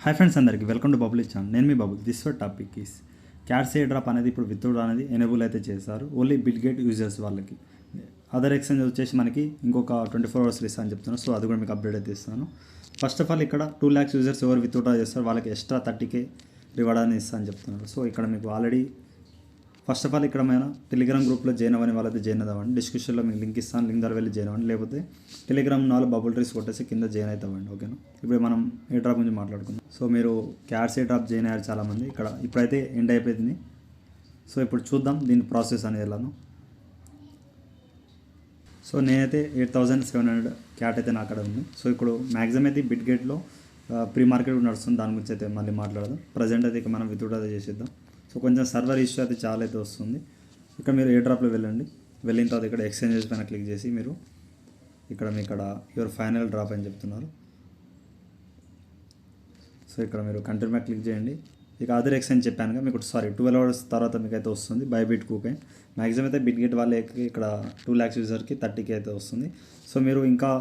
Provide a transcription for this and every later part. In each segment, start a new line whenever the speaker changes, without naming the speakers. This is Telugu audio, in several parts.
హాయ్ ఫ్రెండ్స్, అందరికీ వెల్కమ్ టు బబుల్ ఛానల్. నేను మీ bubble. This were topic is cats airdrop అనేది ఇప్పుడు విత్డ్రా అనేది ఎనేబుల్ అయితే చేశారు ఓన్లీ బిట్గేట్ యూజర్స్ వాళ్ళకి. అదర్ ఎక్స్చేంజ్ వచ్చేసి మనకి ఇంకొక 24 hours ఇస్తా అని చెప్తున్నాను. సో అది కూడా మీకు అప్డేట్ అయితే ఇస్తాను. ఫస్ట్ ఆఫ్ ఆల్ ఇక్కడ 2 lakhs యూజర్స్ ఎవరు విత్డ్రా చేస్తారు వాళ్ళకి ఎక్స్ట్రా 30K రివార్డ్ అని ఇస్తా అని చెప్తున్నారు. సో ఇక్కడ మీకు ఆల్రెడీ ఫస్ట్ ఆఫ్ ఆల్ ఇక్కడ మన టెలిగ్రామ్ గ్రూప్లో జాయిన్ అవ్వని వాళ్ళైతే జాయిన్ అవ్వండి. డిస్క్రిప్షన్లో మీకు లింక్ ఇస్తాను, లింక్ ద్వారా వెళ్ళి జాయిన్ అవ్వండి. లేకపోతే టెలిగ్రామ్ నాలో బబుల్ ట్రీస్ కొట్టేసి కింద జాయిన్ అవుతామండి. ఓకేనా, ఇప్పుడు మనం ఎయిర్ డ్రాప్ గురించి మాట్లాడుకుందాం. సో మీరు క్యాట్స్ ఎయిర్ డ్రాప్ జాయిన్ అయ్యారు చాలామంది. ఇక్కడ ఇప్పుడైతే ఎండ్ అయిపోయింది. సో ఇప్పుడు చూద్దాం దీని ప్రాసెస్ అనేది ఎలానో. సో నేనైతే 8,700 క్యాట్ అయితే నా అక్కడ ఉంది. సో ఇప్పుడు మ్యాక్సిమం అయితే బిట్గేట్లో ప్రీ మార్కెట్ నడుస్తుంది, దాని గురించి అయితే మళ్ళీ మాట్లాడదాం. ప్రజెంట్ అయితే ఇక మనం విత్డ్రా చేసేద్దాం. సో కొంచెం సర్వర్ ఇష్యూ అయితే చాలా అయితే వస్తుంది. ఇక్కడ మీరు ఎయిర్ డ్రాప్లో వెళ్ళండి. వెళ్ళిన తర్వాత ఇక్కడ ఎక్స్చేంజెస్ పైన క్లిక్ చేసి మీరు ఇక్కడ యువర్ ఫైనల్ డ్రాప్ అని చెప్తున్నారు. సో ఇక్కడ మీరు కంటిన్యూ మీద క్లిక్ చేయండి. ఇక అదర్ ఎక్స్చేంజ్ చెప్పాను మీకు 12 hours తర్వాత మీకు అయితే వస్తుంది బైబిట్ కూపన్. మ్యాక్సిమం అయితే బిట్గేట్ వాళ్ళకి ఇక్కడ 2 lakhs యూజర్కి 30K అయితే వస్తుంది. సో మీరు ఇంకా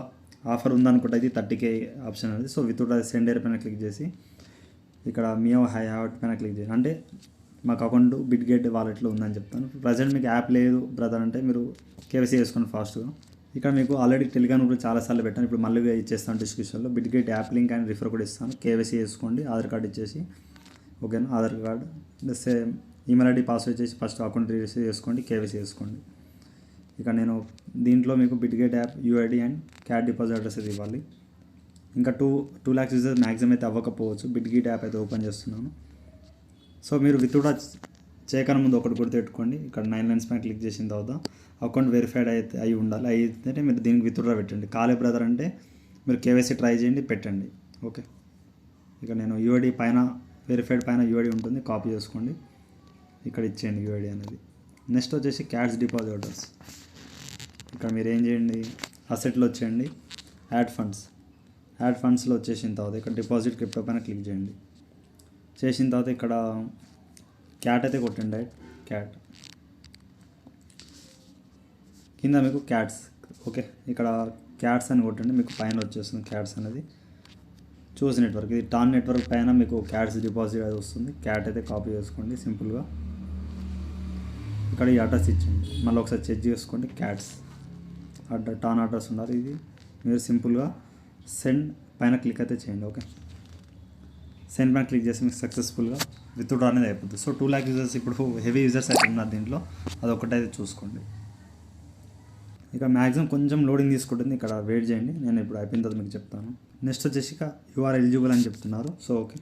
ఆఫర్ ఉందనుకుంటే అయితే 30K ఆప్షన్ అనేది. సో విత్డ్రా సెండ్ ఎయిర్ పైన క్లిక్ చేసి ఇక్కడ మియో హై హాట్ పైన క్లిక్ చేయండి. అంటే మాకు అకౌంట్ బిట్గేట్ వాలెట్లో ఉందని చెప్తాను. ప్రజెంట్ మీకు యాప్ లేదు బ్రదర్ అంటే మీరు కేవైసీ చేసుకోండి ఫాస్ట్గా. ఇక్కడ మీకు ఆల్రెడీ టెలిగ్రామ్ కూడా చాలాసార్లు పెట్టాను. ఇప్పుడు మళ్ళీ ఇచ్చేస్తాను డిస్క్రిప్షన్లో. Bitget app link and refer కూడా ఇస్తాను. కేవైసీ చేసుకోండి, ఆధార్ కార్డు ఇచ్చేసి. ఓకేనా, Aadhaar card same email ID password చేసి ఫస్ట్ అకౌంట్ రిజిస్టర్ చేసుకోండి, కేవైసీ చేసుకోండి. ఇక నేను దీంట్లో మీకు Bitget app UID and cat deposit address అయితే ఇవ్వాలి. ఇంకా 2 lakhs యూజర్స్ మ్యాక్సిమం అయితే అవ్వకపోవచ్చు. బిట్గేట్ యాప్ అయితే ఓపెన్ చేస్తున్నాను. సో మీరు విత్డ్రా చేయకన ముందు ఒకటి గుర్తుపెట్టుకోండి. ఇక్కడ 9 lines పైన క్లిక్ చేసిన తర్వాత అకౌంట్ వెరిఫైడ్ అయితే అయి ఉండాలి. అయితే మీరు దీనికి విత్డ్రా పెట్టండి. కాలే బ్రదర్ అంటే మీరు కేవైసీ ట్రై చేయండి, పెట్టండి. ఓకే, ఇక నేను యూఐడి పైన వెరిఫైడ్ పైన యూఐడి ఉంటుంది, కాపీ చేసుకోండి, ఇక్కడ ఇచ్చేయండి యూఐడి అనేది. నెక్స్ట్ వచ్చేసి క్యాట్స్ డిపాజిట్ ఆర్డర్స్. ఇక్కడ మీరు ఏం చేయండి, అసెట్లో వచ్చేయండి, యాడ్ ఫండ్స్లో వచ్చేసిన తర్వాత ఇక్కడ డిపాజిట్ క్రిప్టో పైన క్లిక్ చేయండి. చేసిన తర్వాత ఇక్కడ క్యాట్ అయితే కొట్టండి. క్యాట్ కింద మీకు క్యాట్స్. ఓకే, ఇక్కడ క్యాట్స్ అని కొట్టండి, మీకు పైన వచ్చేస్తుంది క్యాట్స్ అనేది. చూస్ నెట్వర్క్, ఇది టాన్ నెట్వర్క్ పైన మీకు క్యాట్స్ డిపాజిట్ అది వస్తుంది. క్యాట్ అయితే కాపీ చేసుకోండి సింపుల్గా. ఇక్కడ ఈ అడ్రస్ ఇచ్చింది, మళ్ళీ ఒకసారి చెక్ చేసుకోండి. క్యాట్స్ టాన్ అడ్రస్ ఉండాలి. ఇది మీరు సింపుల్గా సెండ్ పైన క్లిక్ అయితే చేయండి. ఓకే, సెండ్ పైన క్లిక్ చేసి మీకు సక్సెస్ఫుల్గా విత్డ్రా అనేది అయిపోతుంది. సో 2 lakh యూజర్స్ ఇప్పుడు హెవీ యూజర్స్ అయితే ఉన్నారు దీంట్లో, అదొకటైతే చూసుకోండి. ఇక మ్యాక్సిమం కొంచెం లోడింగ్ తీసుకుంటుంది, ఇక్కడ వెయిట్ చేయండి. నేను ఇప్పుడు అయిపోయిన తర్వాత మీకు చెప్తాను. నెక్స్ట్ వచ్చేసి ఇక యూఆర్ ఎలిజిబుల్ అని చెప్తున్నారు. సో ఓకే,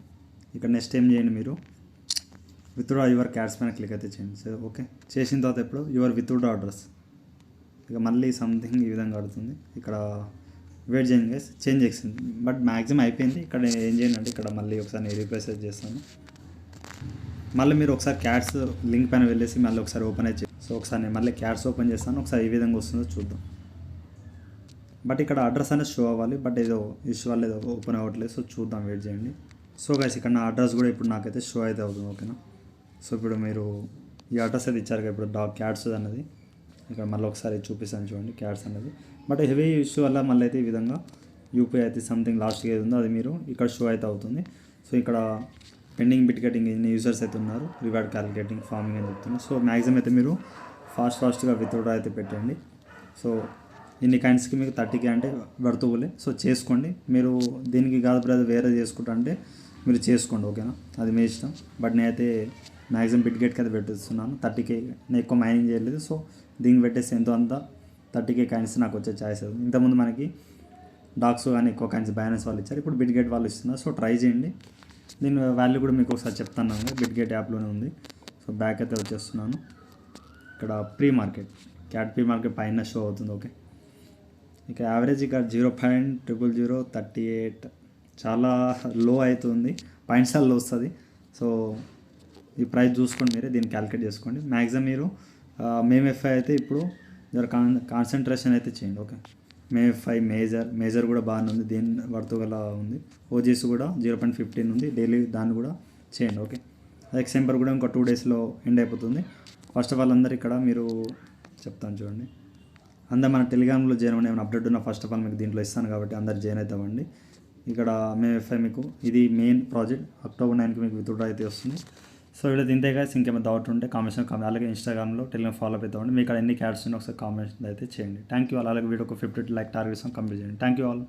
ఇక్కడ నెక్స్ట్ ఏం చేయండి, మీరు విత్డ్రా యువర్ క్యాట్స్ పైన క్లిక్ అయితే చేయండి. సో ఓకే, చేసిన తర్వాత ఇప్పుడు యువర్ విత్డ్రా అడ్రస్ ఇక మళ్ళీ సంథింగ్ ఈ విధంగా అడుగుతుంది. ఇక్కడ వెయిట్ చేయండి గైస్, చేంజ్ చేసింది బట్ మ్యాక్సిమం అయిపోయింది. ఇక్కడ ఏం చేయండి అంటే ఇక్కడ మళ్ళీ ఒకసారి నేను రీప్లేస్ చేస్తాను. మళ్ళీ మీరు ఒకసారి క్యాట్స్ లింక్ పైన వెళ్ళేసి మళ్ళీ ఒకసారి ఓపెన్ అయితే. సో ఒకసారి నేను మళ్ళీ క్యాట్స్ ఓపెన్ చేస్తాను, ఒకసారి ఏ విధంగా వస్తుందో చూద్దాం. బట్ ఇక్కడ అడ్రస్ అనేది షో అవ్వాలి, బట్ ఏదో ఇష్యూ వల్ల ఏదో ఓపెన్ అవ్వట్లేదు. సో చూద్దాం, వెయిట్ చేయండి. సో గైస్ ఇక్కడ నా అడ్రస్ కూడా ఇప్పుడు నాకైతే షో అయితే అవుతుంది. ఓకేనా, సో ఇప్పుడు మీరు ఈ అడ్రస్ అయితే ఇచ్చారు కదా ఇప్పుడు క్యాట్స్ అన్నది. ఇక్కడ మళ్ళీ ఒకసారి చూపిస్తాను చూడండి క్యాట్స్ అనేది. బట్ హెవీ ఇష్యూ వల్ల మళ్ళీ అయితే ఈ విధంగా యూపీఐ అయితే సంథింగ్ లాస్ట్గా ఏది ఉందో అది మీరు ఇక్కడ షో అయితే అవుతుంది. సో ఇక్కడ పెండింగ్ బిట్గేటింగ్ ఇన్ని యూజర్స్ అయితే ఉన్నారు, రివార్డ్ క్యాలిక్యులేటింగ్ ఫార్మింగ్ అని చెప్తున్నారు. సో మ్యాక్సిమం అయితే మీరు ఫాస్ట్గా విత్డ్రా అయితే పెట్టండి. సో ఇన్ని కైండ్స్కి మీకు 30K అంటే వర్తబులే. సో చేసుకోండి. మీరు దీనికి కాదు బ్రదర్ వేరే చేసుకుంటా అంటే మీరు చేసుకోండి. ఓకేనా, అది మీ ఇష్టం. బట్ నేనైతే మ్యాక్సిమం బిట్గేట్కి అయితే పెట్టిస్తున్నాను 30K. నేను ఎక్కువ మైనింగ్ చేయలేదు. సో దీనికి పెట్టేసి ఎంతో అంత 30K కాయిన్స్ నాకు వచ్చే ఛాయిస్ అవుతుంది. ఇంతకుముందు మనకి డాక్స్ కానీ ఎక్కువ కాయిన్స్ బ్యాలెన్స్ వాళ్ళు ఇచ్చారు, ఇప్పుడు బిట్గేట్ వాళ్ళు ఇస్తున్నారు. సో ట్రై చేయండి. దీని వాల్యూ కూడా మీకు ఒకసారి చెప్తాను, బిట్గేట్ యాప్లోనే ఉంది. సో బ్యాక్ అయితే వచ్చేస్తున్నాను. ఇక్కడ pre market cat pre market పైన షో అవుతుంది. ఓకే, ఇక యావరేజ్ ఇక్కడ 0.00038 చాలా లో అవుతుంది, పాయింట్స్ లో వస్తుంది. సో ఈ ప్రైస్ చూసుకోండి, మీరే దీన్ని క్యాలిక్యులేట్ చేసుకోండి. మ్యాక్సిమం మీరు మేఎఫ్ఐ అయితే ఇప్పుడు జర కాన్సన్ట్రేషన్ అయితే చేయండి. ఓకే, మేఎఫ్ఐ మేజర్ కూడా బాగానే ఉంది, దీని వర్తుగల ఉంది. ఓజీస్ కూడా 0.15 ఉంది డైలీ, దాన్ని కూడా చేయండి. ఓకే, ఎక్సెంపర్ కూడా ఇంకో 2 daysలో ఎండ్ అయిపోతుంది. ఫస్ట్ ఆఫ్ ఆల్ అందరు ఇక్కడ మీరు చెప్తాను చూడండి, అందరు మన టెలిగ్రామ్లో జాయిన్ అవ్వండి. ఏమైనా అప్డేట్ ఉన్నా ఫస్ట్ ఆఫ్ ఆల్ మీకు దీంట్లో ఇస్తాను కాబట్టి అందరు జాయిన్ అవుతామండి. ఇక్కడ MFI మీకు ఇది మెయిన్ ప్రాజెక్ట్. October 9కి మీకు విత్డ్రా అయితే వస్తుంది. సో వీడియో ఇంతే guys. ఇంకేమైనా డౌట్ ఉంటే కామెంట్, అలాగే ఇన్స్టాగ్రామ్లో టెలిగ్రామ్ ఫాలో అప్ అవుతామండి. మీకు ఇక్కడ ఎన్ని క్యాట్స్ ఉన్నాయి ఒకసారి కామెంట్ అయితే చేయండి. Thank you. అలాగే వీడియోకి 50 లైక్ టార్గెట్స్ కంప్లీట్ చేయండి. Thank you all.